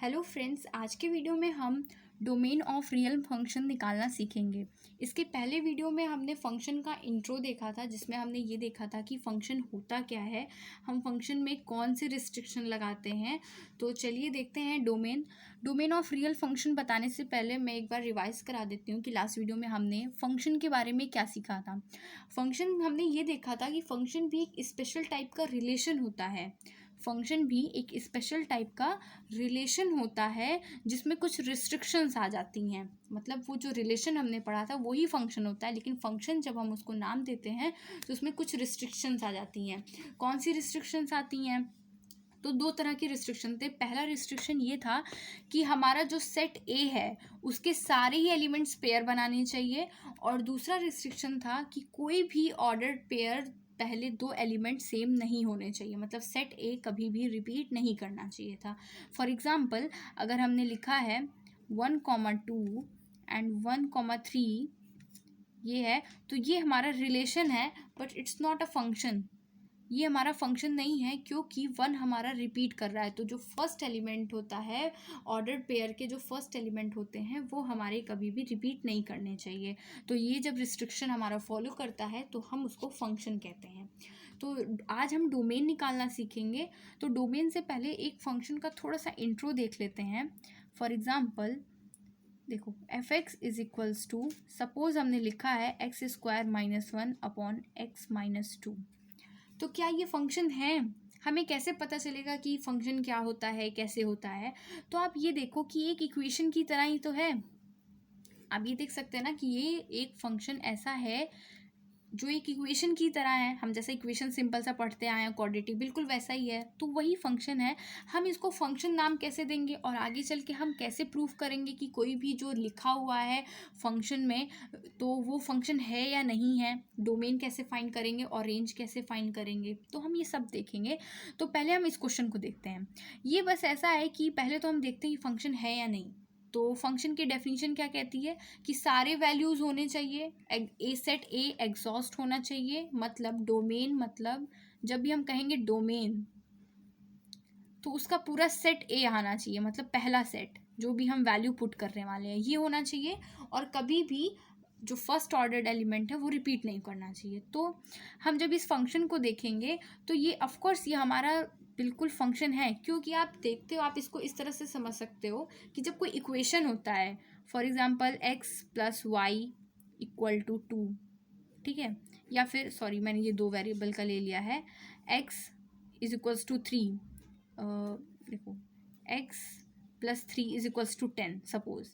Hello friends, आज के video में हम डोमेन ऑफ रियल फंक्शन निकालना सीखेंगे। इसके पहले वीडियो में हमने फंक्शन का इंट्रो देखा था, जिसमें हमने ये देखा था कि फंक्शन होता क्या है, हम फंक्शन में कौन से रिस्ट्रिक्शन लगाते हैं। तो चलिए देखते हैं डोमेन ऑफ रियल फंक्शन बताने से पहले मैं एक बार रिवाइज करा देती हूँ कि लास्ट वीडियो में हमने फंक्शन के बारे में क्या सीखा था। फंक्शन हमने ये देखा था कि फंक्शन भी एक स्पेशल टाइप का रिलेशन होता है। फंक्शन भी एक स्पेशल टाइप का रिलेशन होता है जिसमें कुछ रिस्ट्रिक्शंस आ जाती हैं। मतलब वो जो रिलेशन हमने पढ़ा था वही फंक्शन होता है, लेकिन फंक्शन जब हम उसको नाम देते हैं तो उसमें कुछ रिस्ट्रिक्शंस आ जाती हैं। कौन सी रिस्ट्रिक्शंस आती हैं? तो दो तरह के रिस्ट्रिक्शन थे। पहला रिस्ट्रिक्शन ये था कि हमारा जो सेट ए है उसके सारे ही एलिमेंट्स पेयर बनाने चाहिए, और दूसरा रिस्ट्रिक्शन था कि कोई भी ऑर्डर्ड पेयर पहले दो एलिमेंट सेम नहीं होने चाहिए, मतलब सेट ए कभी भी रिपीट नहीं करना चाहिए था। फॉर एग्जांपल, अगर हमने लिखा है 1,2 एंड 1,3 ये है, तो ये हमारा रिलेशन है but it's not a function. ये हमारा फंक्शन नहीं है क्योंकि वन हमारा रिपीट कर रहा है। तो जो फर्स्ट एलिमेंट होता है, ऑर्डर्ड पेयर के जो फर्स्ट एलिमेंट होते हैं वो हमारे कभी भी रिपीट नहीं करने चाहिए। तो ये जब रिस्ट्रिक्शन हमारा फॉलो करता है तो हम उसको फंक्शन कहते हैं। तो आज हम डोमेन निकालना सीखेंगे। तो डोमेन से पहले एक फंक्शन का थोड़ा सा इंट्रो देख लेते हैं। फॉर एग्जाम्पल देखो, F X is equals to, suppose हमने लिखा है x² -1/x-2। तो क्या ये फंक्शन है? हमें कैसे पता चलेगा कि फंक्शन क्या होता है, कैसे होता है? तो आप ये देखो कि एक इक्वेशन की तरह ही तो है। आप ये देख सकते हैं ना कि ये एक फंक्शन ऐसा है जो एक इक्वेशन की तरह है। हम जैसे इक्वेशन सिंपल सा पढ़ते आए हैं, क्वाड्रेटिक, बिल्कुल वैसा ही है। तो वही फंक्शन है। हम इसको फंक्शन नाम कैसे देंगे और आगे चल के हम कैसे प्रूव करेंगे कि कोई भी जो लिखा हुआ है फंक्शन में तो वो फंक्शन है या नहीं है? डोमेन कैसे फाइंड करेंगे और रेंज कैसे फाइंड करेंगे, तो हम ये सब देखेंगे। तो पहले हम इस क्वेश्चन को देखते हैं। ये बस ऐसा है कि पहले तो हम देखते हैं कि फंक्शन है या नहीं। तो फंक्शन की डेफिनेशन क्या कहती है कि सारे वैल्यूज़ होने चाहिए, ए सेट ए एग्जॉस्ट होना चाहिए। मतलब डोमेन, मतलब जब भी हम कहेंगे डोमेन तो उसका पूरा सेट ए आना चाहिए, मतलब पहला सेट जो भी हम वैल्यू पुट करने वाले हैं ये होना चाहिए, और कभी भी जो फर्स्ट ऑर्डर्ड एलिमेंट है वो रिपीट नहीं करना चाहिए। तो हम जब इस फंक्शन को देखेंगे तो ये ऑफकोर्स ये हमारा बिल्कुल फंक्शन है, क्योंकि आप देखते हो, आप इसको इस तरह से समझ सकते हो कि जब कोई इक्वेशन होता है, फॉर एग्जांपल x+y=2, ठीक है, या फिर सॉरी मैंने ये दो वेरिएबल का ले लिया है, x=3, देखो x+3=10 सपोज।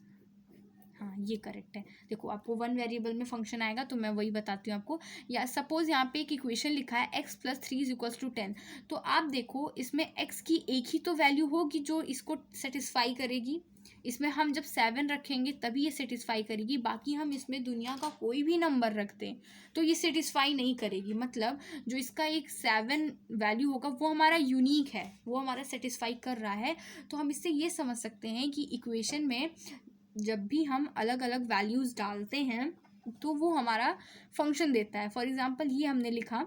हाँ, ये करेक्ट है। देखो, आपको वन वेरिएबल में फंक्शन आएगा तो मैं वही बताती हूँ आपको। या सपोज यहाँ पे एक इक्वेशन लिखा है x+3=10। तो आप देखो, इसमें x की एक ही तो वैल्यू होगी जो इसको सेटिस्फाई करेगी। इसमें हम जब 7 रखेंगे तभी ये सेटिस्फाई करेगी, बाकी हम इसमें दुनिया का कोई भी नंबर रख दें तो ये सेटिस्फाई नहीं करेगी। मतलब जो इसका एक 7 वैल्यू होगा वो हमारा यूनिक है, वो हमारा सेटिस्फाई कर रहा है। तो हम इससे ये समझ सकते हैं कि इक्वेशन में जब भी हम अलग अलग वैल्यूज़ डालते हैं तो वो हमारा फंक्शन देता है। फॉर एग्जांपल ये हमने लिखा,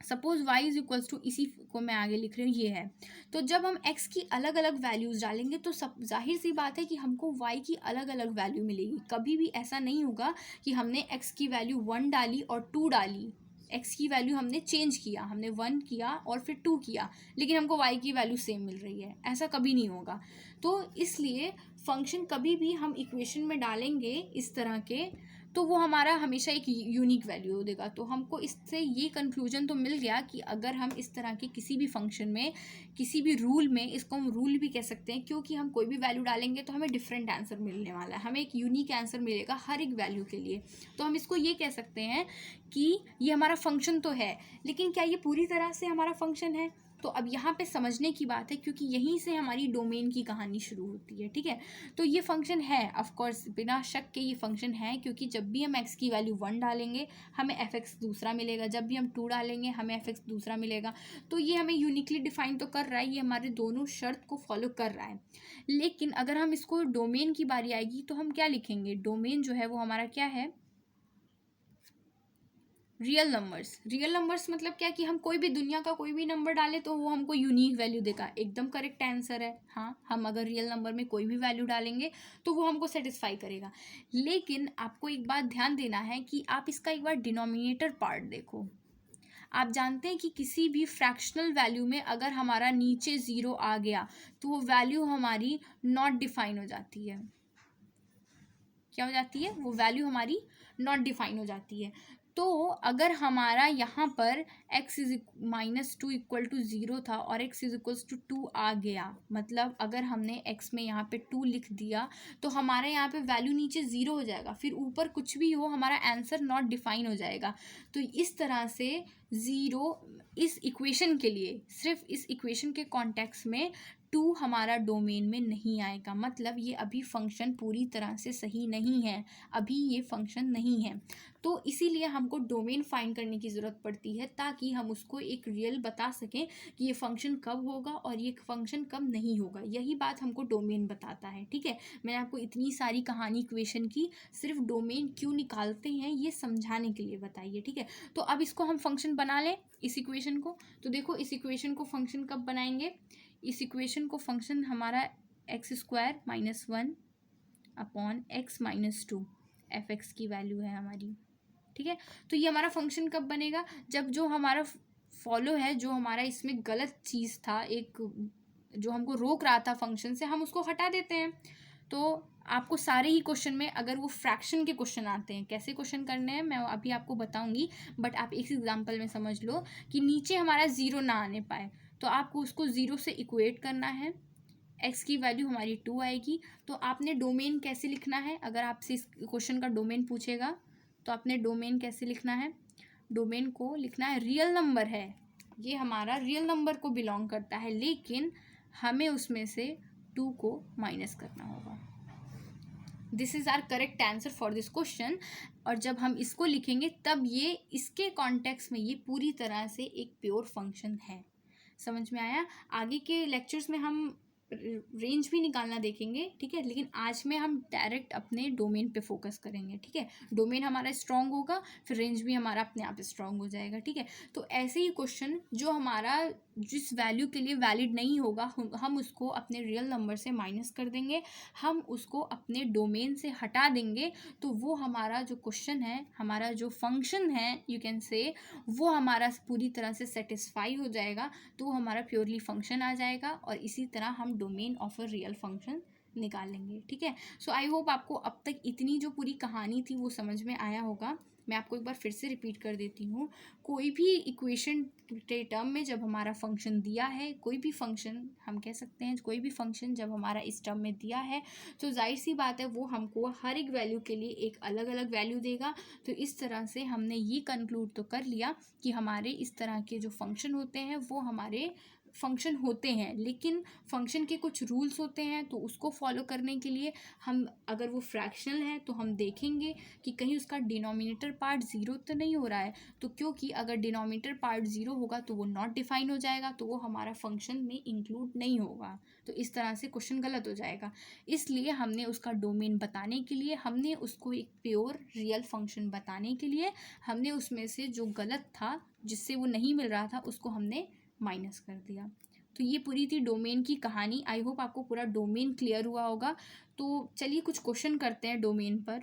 सपोज y=, इसी को मैं आगे लिख रही हूँ, ये है। तो जब हम x की अलग अलग वैल्यूज़ डालेंगे तो सब जाहिर सी बात है कि हमको y की अलग अलग वैल्यू मिलेगी। कभी भी ऐसा नहीं होगा कि हमने x की वैल्यू 1 डाली और 2 डाली, x की वैल्यू हमने चेंज किया, हमने 1 किया और फिर 2 किया, लेकिन हमको y की वैल्यू सेम मिल रही है, ऐसा कभी नहीं होगा। तो इसलिए फंक्शन कभी भी हम इक्वेशन में डालेंगे इस तरह के तो वो हमारा हमेशा एक यूनिक वैल्यू देगा। तो हमको इससे ये कंक्लूजन तो मिल गया कि अगर हम इस तरह के किसी भी फंक्शन में, किसी भी रूल में, इसको हम रूल भी कह सकते हैं क्योंकि हम कोई भी वैल्यू डालेंगे तो हमें डिफरेंट आंसर मिलने वाला है, हमें एक यूनिक आंसर मिलेगा हर एक वैल्यू के लिए। तो हम इसको ये कह सकते हैं कि ये हमारा फंक्शन तो है, लेकिन क्या ये पूरी तरह से हमारा फंक्शन है? तो अब यहाँ पे समझने की बात है, क्योंकि यहीं से हमारी डोमेन की कहानी शुरू होती है, ठीक है। तो ये फंक्शन है, ऑफ कोर्स बिना शक के ये फंक्शन है, क्योंकि जब भी हम x की वैल्यू 1 डालेंगे हमें f(x) दूसरा मिलेगा, जब भी हम 2 डालेंगे हमें f(x) दूसरा मिलेगा। तो ये हमें यूनिकली डिफाइन तो कर रहा है, ये हमारे दोनों शर्त को फॉलो कर रहा है। लेकिन अगर हम इसको डोमेन की बारी आएगी तो हम क्या लिखेंगे? डोमेन जो है वो हमारा क्या है? रियल नंबर्स मतलब क्या कि हम कोई भी दुनिया का कोई भी नंबर डालें तो वो हमको यूनिक वैल्यू देगा, एकदम करेक्ट आंसर है। हाँ, हम अगर रियल नंबर में कोई भी वैल्यू डालेंगे तो वो हमको सेटिस्फाई करेगा। लेकिन आपको एक बात ध्यान देना है कि आप इसका एक बार डिनोमिनेटर पार्ट देखो। आप जानते हैं कि किसी भी फ्रैक्शनल वैल्यू में अगर हमारा नीचे ज़ीरो आ गया तो वो वैल्यू हमारी नॉट डिफाइन हो जाती है। क्या हो जाती है? वो वैल्यू हमारी नॉट डिफाइन हो जाती है। तो अगर हमारा यहाँ पर x इज -2 इक्वल टू 0 था और x इज इक्वल्स टू 2 आ गया, मतलब अगर हमने x में यहाँ पे 2 लिख दिया तो हमारे यहाँ पे वैल्यू नीचे 0 हो जाएगा, फिर ऊपर कुछ भी हो हमारा आंसर नॉट डिफाइन हो जाएगा। तो इस तरह से 0 इस इक्वेशन के लिए, सिर्फ इस इक्वेशन के कॉन्टेक्स्ट में 2 हमारा डोमेन में नहीं आएगा, मतलब ये अभी फंक्शन पूरी तरह से सही नहीं है, अभी ये फंक्शन नहीं है। तो इसीलिए हमको डोमेन फाइंड करने की ज़रूरत पड़ती है ताकि हम उसको एक रियल बता सकें कि ये फंक्शन कब होगा और ये फंक्शन कब नहीं होगा। यही बात हमको डोमेन बताता है। ठीक है, मैंने आपको इतनी सारी कहानी इक्वेशन की सिर्फ डोमेन क्यों निकालते हैं ये समझाने के लिए बताई है। ठीक है, तो अब इसको हम फंक्शन बना लें इस इक्वेशन को। तो देखो इस इक्वेशन को फंक्शन कब बनाएंगे? इस इक्वेशन को फंक्शन हमारा x² - 1 अपॉन x - 2 f(x) की वैल्यू है हमारी। ठीक है, तो ये हमारा फंक्शन कब बनेगा? जब जो हमारा फॉलो है, जो हमारा इसमें गलत चीज़ था, एक जो हमको रोक रहा था फंक्शन से, हम उसको हटा देते हैं। तो आपको सारे ही क्वेश्चन में अगर वो फ्रैक्शन के क्वेश्चन आते हैं, कैसे क्वेश्चन करने हैं मैं अभी आपको बताऊंगी, बट आप एक एग्जांपल में समझ लो कि नीचे हमारा 0 ना आने पाए तो आपको उसको 0 से इक्वेट करना है। x की वैल्यू हमारी 2 आएगी। तो आपने डोमेन कैसे लिखना है? अगर आपसे इस क्वेश्चन का डोमेन पूछेगा तो आपने डोमेन कैसे लिखना है? डोमेन को लिखना है रियल नंबर है, ये हमारा रियल नंबर को बिलोंग करता है, लेकिन हमें उसमें से 2 को माइनस करना होगा। This is our correct answer for this question. और जब हम इसको लिखेंगे तब ये इसके कॉन्टेक्स्ट में ये पूरी तरह से एक प्योर फंक्शन है। समझ में आया? आगे के लेक्चर्स में हम रेंज भी निकालना देखेंगे। ठीक है, लेकिन आज में हम डायरेक्ट अपने डोमेन पे फोकस करेंगे। ठीक है, डोमेन हमारा स्ट्रांग होगा फिर रेंज भी हमारा अपने आप स्ट्रांग हो जाएगा। ठीक है, तो ऐसे ही क्वेश्चन जो हमारा जिस वैल्यू के लिए वैलिड नहीं होगा हम उसको अपने रियल नंबर से माइनस कर देंगे, हम उसको अपने डोमेन से हटा देंगे, तो वो हमारा जो क्वेश्चन है, हमारा जो फंक्शन है यू कैन से, वो हमारा पूरी तरह से सेटिस्फाई हो जाएगा, तो वो हमारा प्योरली फंक्शन आ जाएगा और इसी तरह हम domain of a real function निकाल लेंगे। ठीक है, सो आई होप आपको अब तक इतनी जो पूरी कहानी थी वो समझ में आया होगा। मैं आपको एक बार फिर से रिपीट कर देती हूँ, कोई भी इक्वेशन के टर्म में जब हमारा फंक्शन दिया है, कोई भी फंक्शन हम कह सकते हैं, कोई भी फंक्शन जब हमारा इस टर्म में दिया है तो जाहिर सी बात है वो हमको हर एक वैल्यू के लिए एक अलग अलग वैल्यू देगा। तो इस तरह से हमने ये कंक्लूड तो कर लिया कि हमारे इस तरह के जो फंक्शन होते हैं वो हमारे फंक्शन होते हैं, लेकिन फंक्शन के कुछ रूल्स होते हैं, तो उसको फॉलो करने के लिए हम, अगर वो फ्रैक्शनल है तो हम देखेंगे कि कहीं उसका डिनोमिनेटर पार्ट 0 तो नहीं हो रहा है, तो क्योंकि अगर डिनोमिनेटर पार्ट 0 होगा तो वो नॉट डिफाइन हो जाएगा, तो वो हमारा फंक्शन में इंक्लूड नहीं होगा, तो इस तरह से क्वेश्चन गलत हो जाएगा। इसलिए हमने उसका डोमेन बताने के लिए, हमने उसको एक प्योर रियल फंक्शन बताने के लिए, हमने उसमें से जो गलत था, जिससे वो नहीं मिल रहा था, उसको हमने माइनस कर दिया। तो ये पूरी थी डोमेन की कहानी। आई होप आपको पूरा डोमेन क्लियर हुआ होगा। तो चलिए कुछ क्वेश्चन करते हैं डोमेन पर।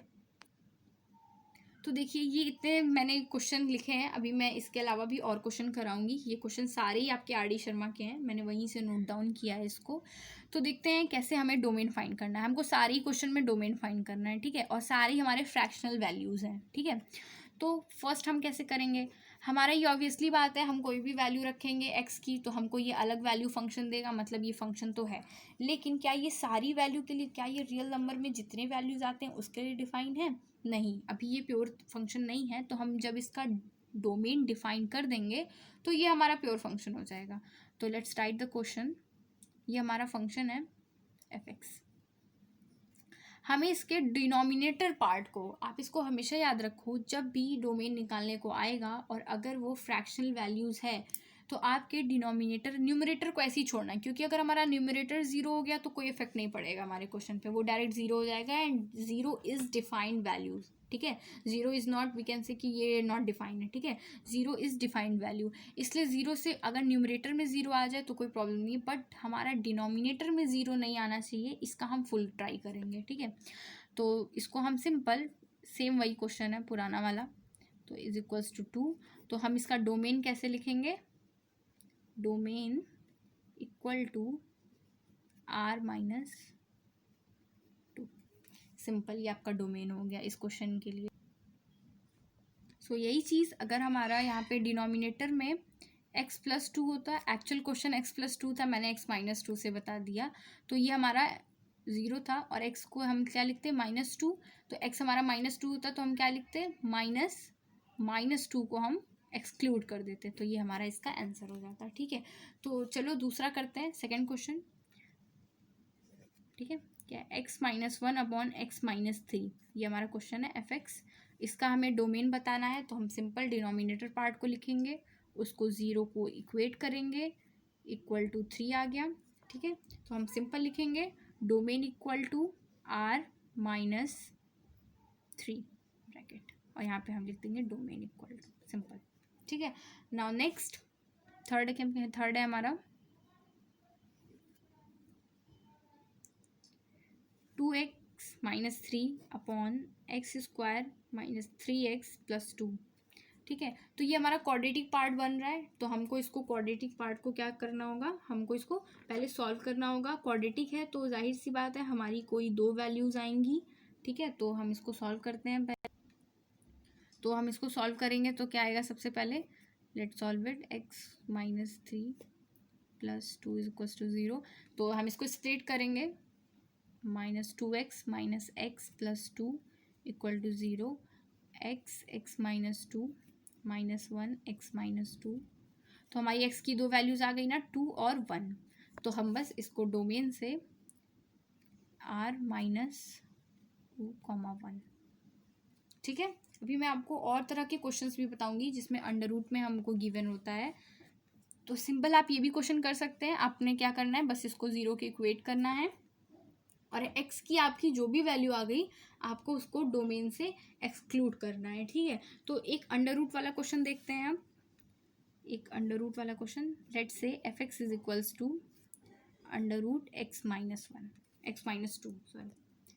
तो देखिए ये इतने मैंने क्वेश्चन लिखे हैं, अभी मैं इसके अलावा भी और क्वेश्चन कराऊंगी। ये क्वेश्चन सारे ही आपके RD शर्मा के हैं, मैंने वहीं से नोट डाउन किया है इसको। तो देखते हैं कैसे हमें डोमेन फाइंड करना है। हमको सारे ही क्वेश्चन में डोमेन फाइंड करना है। ठीक है, और सारे हमारे फ्रैक्शनल वैल्यूज़ हैं। ठीक है, तो फर्स्ट हम कैसे करेंगे? हमारा ये ऑब्वियसली बात है, हम कोई भी वैल्यू रखेंगे x की तो हमको ये अलग वैल्यू फंक्शन देगा, मतलब ये फंक्शन तो है, लेकिन क्या ये सारी वैल्यू के लिए, क्या ये रियल नंबर में जितने वैल्यूज आते हैं उसके लिए डिफाइन है? नहीं, अभी ये प्योर फंक्शन नहीं है। तो हम जब इसका डोमेन डिफाइन कर देंगे तो ये हमारा प्योर फंक्शन हो जाएगा। तो लेट्स राइट द क्वेश्चन। ये हमारा फंक्शन है f(x). हमें इसके डिनोमिनेटर पार्ट को, आप इसको हमेशा याद रखो, जब भी डोमेन निकालने को आएगा और अगर वो फ्रैक्शनल वैल्यूज़ है तो आपके डिनोमिनेटर, न्यूमरेटर को ऐसे ही छोड़ना है, क्योंकि अगर हमारा न्यूमरेटर 0 हो गया तो कोई इफेक्ट नहीं पड़ेगा हमारे क्वेश्चन पे, वो डायरेक्ट 0 हो जाएगा। एंड 0 इज़ डिफाइंड वैल्यूज़, ठीक है। Zero is not, we can say कि ये नॉट डिफाइंड है, ठीक है। जीरो इज़ डिफाइंड वैल्यू, इसलिए जीरो से अगर न्यूमरेटर में जीरो आ जाए तो कोई प्रॉब्लम नहीं है, बट हमारा डिनोमिनेटर में जीरो नहीं आना चाहिए, इसका हम फुल ट्राई करेंगे, ठीक है। तो इसको हम सिंपल, सेम वही क्वेश्चन है पुराना वाला, तो इज इक्वल्स टू 2, तो हम इसका डोमेन कैसे लिखेंगे, domain equal to r minus 2, simple, ये आपका डोमेन हो गया इस क्वेश्चन के लिए। सो यही चीज़ अगर हमारा यहाँ पे डिनोमिनेटर में x+2 होता है, एक्चुअल क्वेश्चन x+2 था, मैंने x-2 से बता दिया, तो ये हमारा 0 था, और x को हम क्या लिखते हैं -2, तो x हमारा -2 होता तो हम क्या लिखते हैं, -2 को हम एक्सक्लूड कर देते, तो ये हमारा इसका आंसर हो जाता है, ठीक है। तो चलो दूसरा करते हैं, सेकेंड क्वेश्चन, ठीक है। क्या है, x-1/x-3, ये हमारा क्वेश्चन है f(x), इसका हमें डोमेन बताना है, तो हम सिंपल डिनोमिनेटर पार्ट को लिखेंगे, उसको 0 को इक्वेट करेंगे, इक्वल टू 3 आ गया, ठीक है। तो हम सिंपल लिखेंगे domain equal to r minus 3 bracket, और यहाँ पे हम लिख देंगे डोमेन इक्वल टू, सिंपल, ठीक है। नाउ नेक्स्ट थर्ड है हमारा 2x-3/x² - 3x + 2, ठीक है। तो ये हमारा क्वाड्रेटिक पार्ट बन रहा है, तो हमको इसको क्वाड्रेटिक पार्ट को क्या करना होगा, हमको इसको पहले सॉल्व करना होगा। क्वाड्रेटिक है तो जाहिर सी बात है हमारी कोई 2 वैल्यूज़ आएंगी, ठीक है। तो हम इसको सॉल्व करते हैं पहले, तो हम इसको सॉल्व करेंगे तो क्या आएगा, सबसे पहले लेट सॉल्व इट, x-3 + 2 = 0, तो हम इसको स्प्लिट करेंगे, -2x - x + 2 = 0, x-2 -1 x-2, तो हमारी x की 2 वैल्यूज़ आ गई ना, 2 और 1, तो हम बस इसको डोमेन से r -2, 1, ठीक है। अभी मैं आपको और तरह के क्वेश्चंस भी बताऊंगी जिसमें अंडर रूट में हमको गिवन होता है, तो सिंपल आप ये भी क्वेश्चन कर सकते हैं। आपने क्या करना है, बस इसको 0 के इक्वेट करना है, और x की आपकी जो भी वैल्यू आ गई आपको उसको डोमेन से एक्सक्लूड करना है, ठीक है। तो एक अंडर रूट वाला क्वेश्चन देखते हैं अब, एक अंडर रूट वाला question, let's say f(x) = x-2, sorry,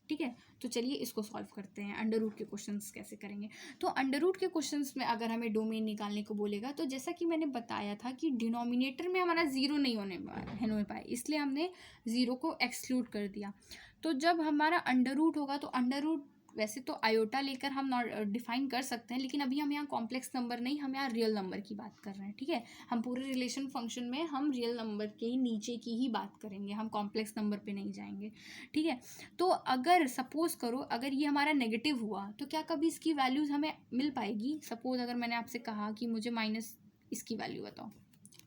ठीक है। तो चलिए इसको सॉल्व करते हैं, अंडर रूट के क्वेश्चंस कैसे करेंगे। तो अंडर रूट के क्वेश्चंस में अगर हमें डोमेन निकालने को बोलेगा, तो जैसा कि मैंने बताया था कि डिनोमिनेटर में हमारा 0 नहीं होने पाए, इसलिए हमने 0 को एक्सक्लूड कर दिया। तो जब हमारा अंडर रूट होगा, तो अंडर रूट वैसे तो आयोटा लेकर हम डिफाइन कर सकते हैं, लेकिन अभी हम यहाँ कॉम्प्लेक्स नंबर नहीं, हम यहाँ रियल नंबर की बात कर रहे हैं, ठीक है। हम पूरे रिलेशन फंक्शन में हम रियल नंबर के ही नीचे की ही बात करेंगे, हम कॉम्प्लेक्स नंबर पे नहीं जाएंगे, ठीक है। तो अगर सपोज करो अगर ये हमारा नेगेटिव हुआ, तो क्या कभी इसकी वैल्यूज़ हमें मिल पाएगी। सपोज अगर मैंने आपसे कहा कि मुझे माइनस इसकी वैल्यू बताओ,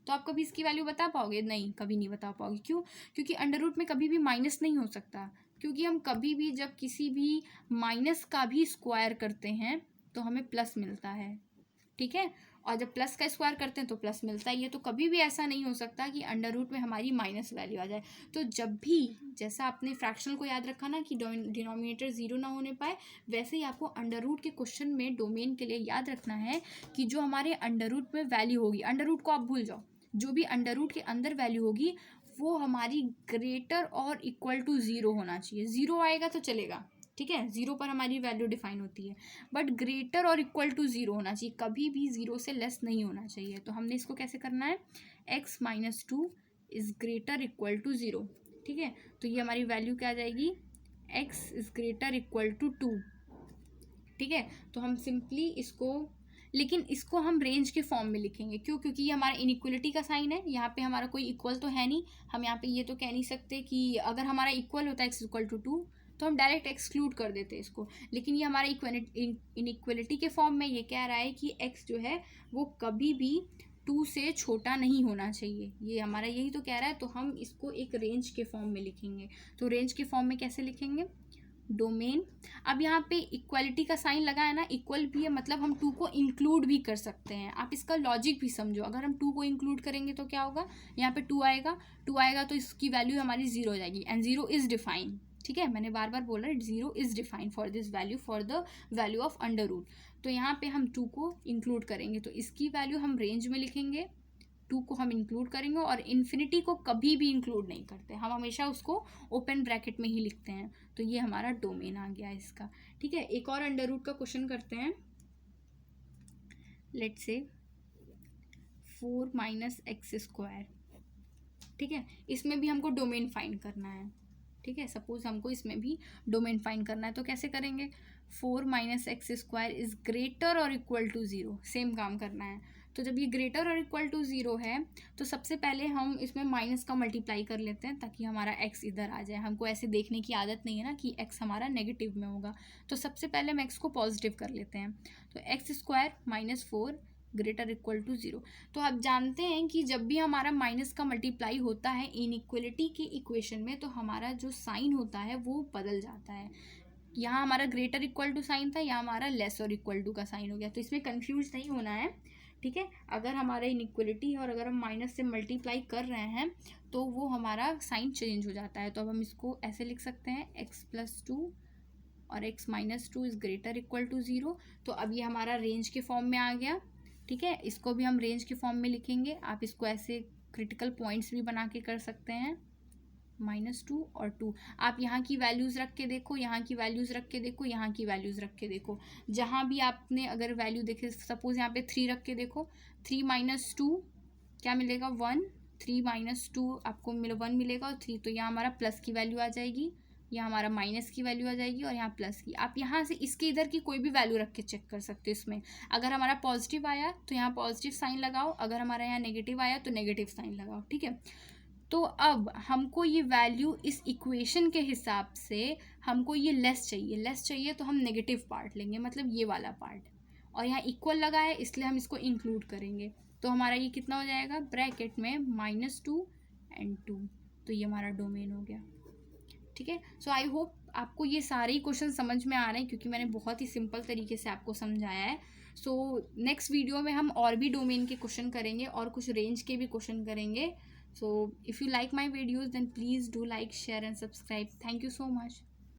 तो आप कभी इसकी वैल्यू बता पाओगे, नहीं, कभी नहीं बता पाओगे। क्यों, क्योंकि अंडर रूट में कभी भी माइनस नहीं हो सकता, क्योंकि हम कभी भी जब किसी भी माइनस का भी स्क्वायर करते हैं तो हमें प्लस मिलता है, ठीक है, और जब प्लस का स्क्वायर करते हैं तो प्लस मिलता ही है। तो कभी भी ऐसा नहीं हो सकता कि अंडर रूट में हमारी माइनस वैल्यू आ जाए। तो जब भी, जैसा आपने फ्रैक्शनल को याद रखा ना कि डिनोमिनेटर 0 ना होने पाए, वैसे ही आपको अंडर रूट के क्वेश्चन में डोमेन के लिए याद रखना है कि जो हमारे अंडर रूट में वैल्यू होगी, अंडर रूट को आप भूल जाओ, जो भी अंडर रूट के अंदर वैल्यू होगी वो हमारी ग्रेटर और इक्वल टू 0 होना चाहिए। 0 आएगा तो चलेगा, ठीक है, 0 पर हमारी वैल्यू डिफाइन होती है, बट ग्रेटर और इक्वल टू 0 होना चाहिए, कभी भी 0 से लेस नहीं होना चाहिए। तो हमने इसको कैसे करना है, x - 2 = > 0, ठीक है। तो ये हमारी वैल्यू क्या आ जाएगी, x > 2, ठीक है। तो हम सिंपली इसको, लेकिन इसको हम रेंज के फॉर्म में लिखेंगे, क्यों, क्योंकि ये हमारा इनइक्वलिटी का साइन है, यहाँ पे हमारा कोई इक्वल तो है नहीं। हम यहाँ पे ये तो कह नहीं सकते कि अगर हमारा इक्वल होता है x = 2 तो हम डायरेक्ट एक्सक्लूड कर देते इसको, लेकिन ये हमारा इनइक्वलिटी के फॉर्म में ये कह रहा है कि x जो है वो कभी भी 2 से छोटा नहीं होना चाहिए, ये हमारा यही तो कह रहा है। तो हम इसको एक रेंज के फॉर्म में लिखेंगे। तो रेंज के फॉर्म में कैसे लिखेंगे, डोमेन, अब यहाँ पे इक्वलिटी का साइन लगा है ना, इक्वल भी है, मतलब हम 2 को इंक्लूड भी कर सकते हैं। आप इसका लॉजिक भी समझो, अगर हम 2 को इंक्लूड करेंगे तो क्या होगा, यहाँ पे 2 आएगा तो इसकी वैल्यू हमारी 0 हो जाएगी, एंड 0 इज़ डिफाइन, ठीक है, मैंने बार बार बोला 0 is defined for this value for the value of under root. तो यहाँ पे हम 2 को इंक्लूड करेंगे, तो इसकी वैल्यू हम रेंज में लिखेंगे, 2 को हम इंक्लूड करेंगे, और इन्फिनिटी को कभी भी इंक्लूड नहीं करते, हम हमेशा उसको ओपन ब्रैकेट में ही लिखते हैं। तो ये हमारा डोमेन आ गया इसका। ठीक है, एक और अंडर रूट का क्वेश्चन करते हैं। Let's say 4 minus x square. ठीक है, इसमें भी हमको डोमेन फाइंड करना है। ठीक है, सपोज हमको इसमें भी डोमेन फाइंड करना है, तो कैसे करेंगे? 4 minus x square is greater और इक्वल टू 0, सेम काम करना है। तो जब ये ग्रेटर और इक्वल टू 0 है, तो सबसे पहले हम इसमें माइनस का मल्टीप्लाई कर लेते हैं ताकि हमारा एक्स इधर आ जाए। हमको ऐसे देखने की आदत नहीं है ना कि एक्स हमारा नेगेटिव में होगा, तो सबसे पहले हम एक्स को पॉजिटिव कर लेते हैं। तो X square minus 4 greater equal to 0। तो आप जानते हैं कि जब भी हमारा माइनस का मल्टीप्लाई होता है इनइक्वलिटी के इक्वेशन में, तो हमारा जो साइन होता है वो बदल जाता है। यहाँ हमारा ग्रेटर इक्वल टू साइन था, यहाँ हमारा लेस और इक्वल टू का साइन हो गया। तो इसमें कंफ्यूज नहीं होना है। ठीक है, अगर हमारा इनइक्वलिटी है और अगर हम माइनस से मल्टीप्लाई कर रहे हैं तो वो हमारा साइन चेंज हो जाता है। तो अब हम इसको ऐसे लिख सकते हैं x प्लस 2 और x minus 2 is greater equal to 0। तो अब ये हमारा रेंज के फॉर्म में आ गया। ठीक है, इसको भी हम रेंज के फॉर्म में लिखेंगे। आप इसको ऐसे क्रिटिकल पॉइंट्स भी बना के कर सकते हैं, -2 और 2। आप यहाँ की वैल्यूज़ रख के देखो, यहाँ की वैल्यूज़ रख के देखो, यहाँ की वैल्यूज़ रख के देखो। जहाँ भी आपने अगर वैल्यू देखे, सपोज यहाँ पे 3 रख के देखो, 3 माइनस 2 क्या मिलेगा? 1। 3 माइनस 2 आपको 1 मिलेगा, और 3, तो यहाँ हमारा प्लस की वैल्यू आ जाएगी, यहाँ हमारा माइनस की वैल्यू आ जाएगी, और यहाँ प्लस की। आप यहाँ से इसके इधर की कोई भी वैल्यू रख के चेक कर सकते हो। इसमें अगर हमारा पॉजिटिव आया तो यहाँ पॉजिटिव साइन लगाओ, अगर हमारा यहाँ नेगेटिव आया तो नेगेटिव साइन लगाओ। ठीक है, तो अब हमको ये वैल्यू इस इक्वेशन के हिसाब से हमको ये लेस चाहिए तो हम नेगेटिव पार्ट लेंगे, मतलब ये वाला पार्ट, और यहाँ इक्वल लगा है इसलिए हम इसको इंक्लूड करेंगे। तो हमारा ये कितना हो जाएगा? ब्रैकेट में -2 और 2। तो ये हमारा डोमेन हो गया। ठीक है, सो आई होप आपको ये सारे ही क्वेश्चन समझ में आ रहे हैं, क्योंकि मैंने बहुत ही सिंपल तरीके से आपको समझाया है। सो नेक्स्ट वीडियो में हम और भी डोमेन के क्वेश्चन करेंगे और कुछ रेंज के भी क्वेश्चन करेंगे। So if you like my videos, then please do like, share and subscribe. Thank you so much.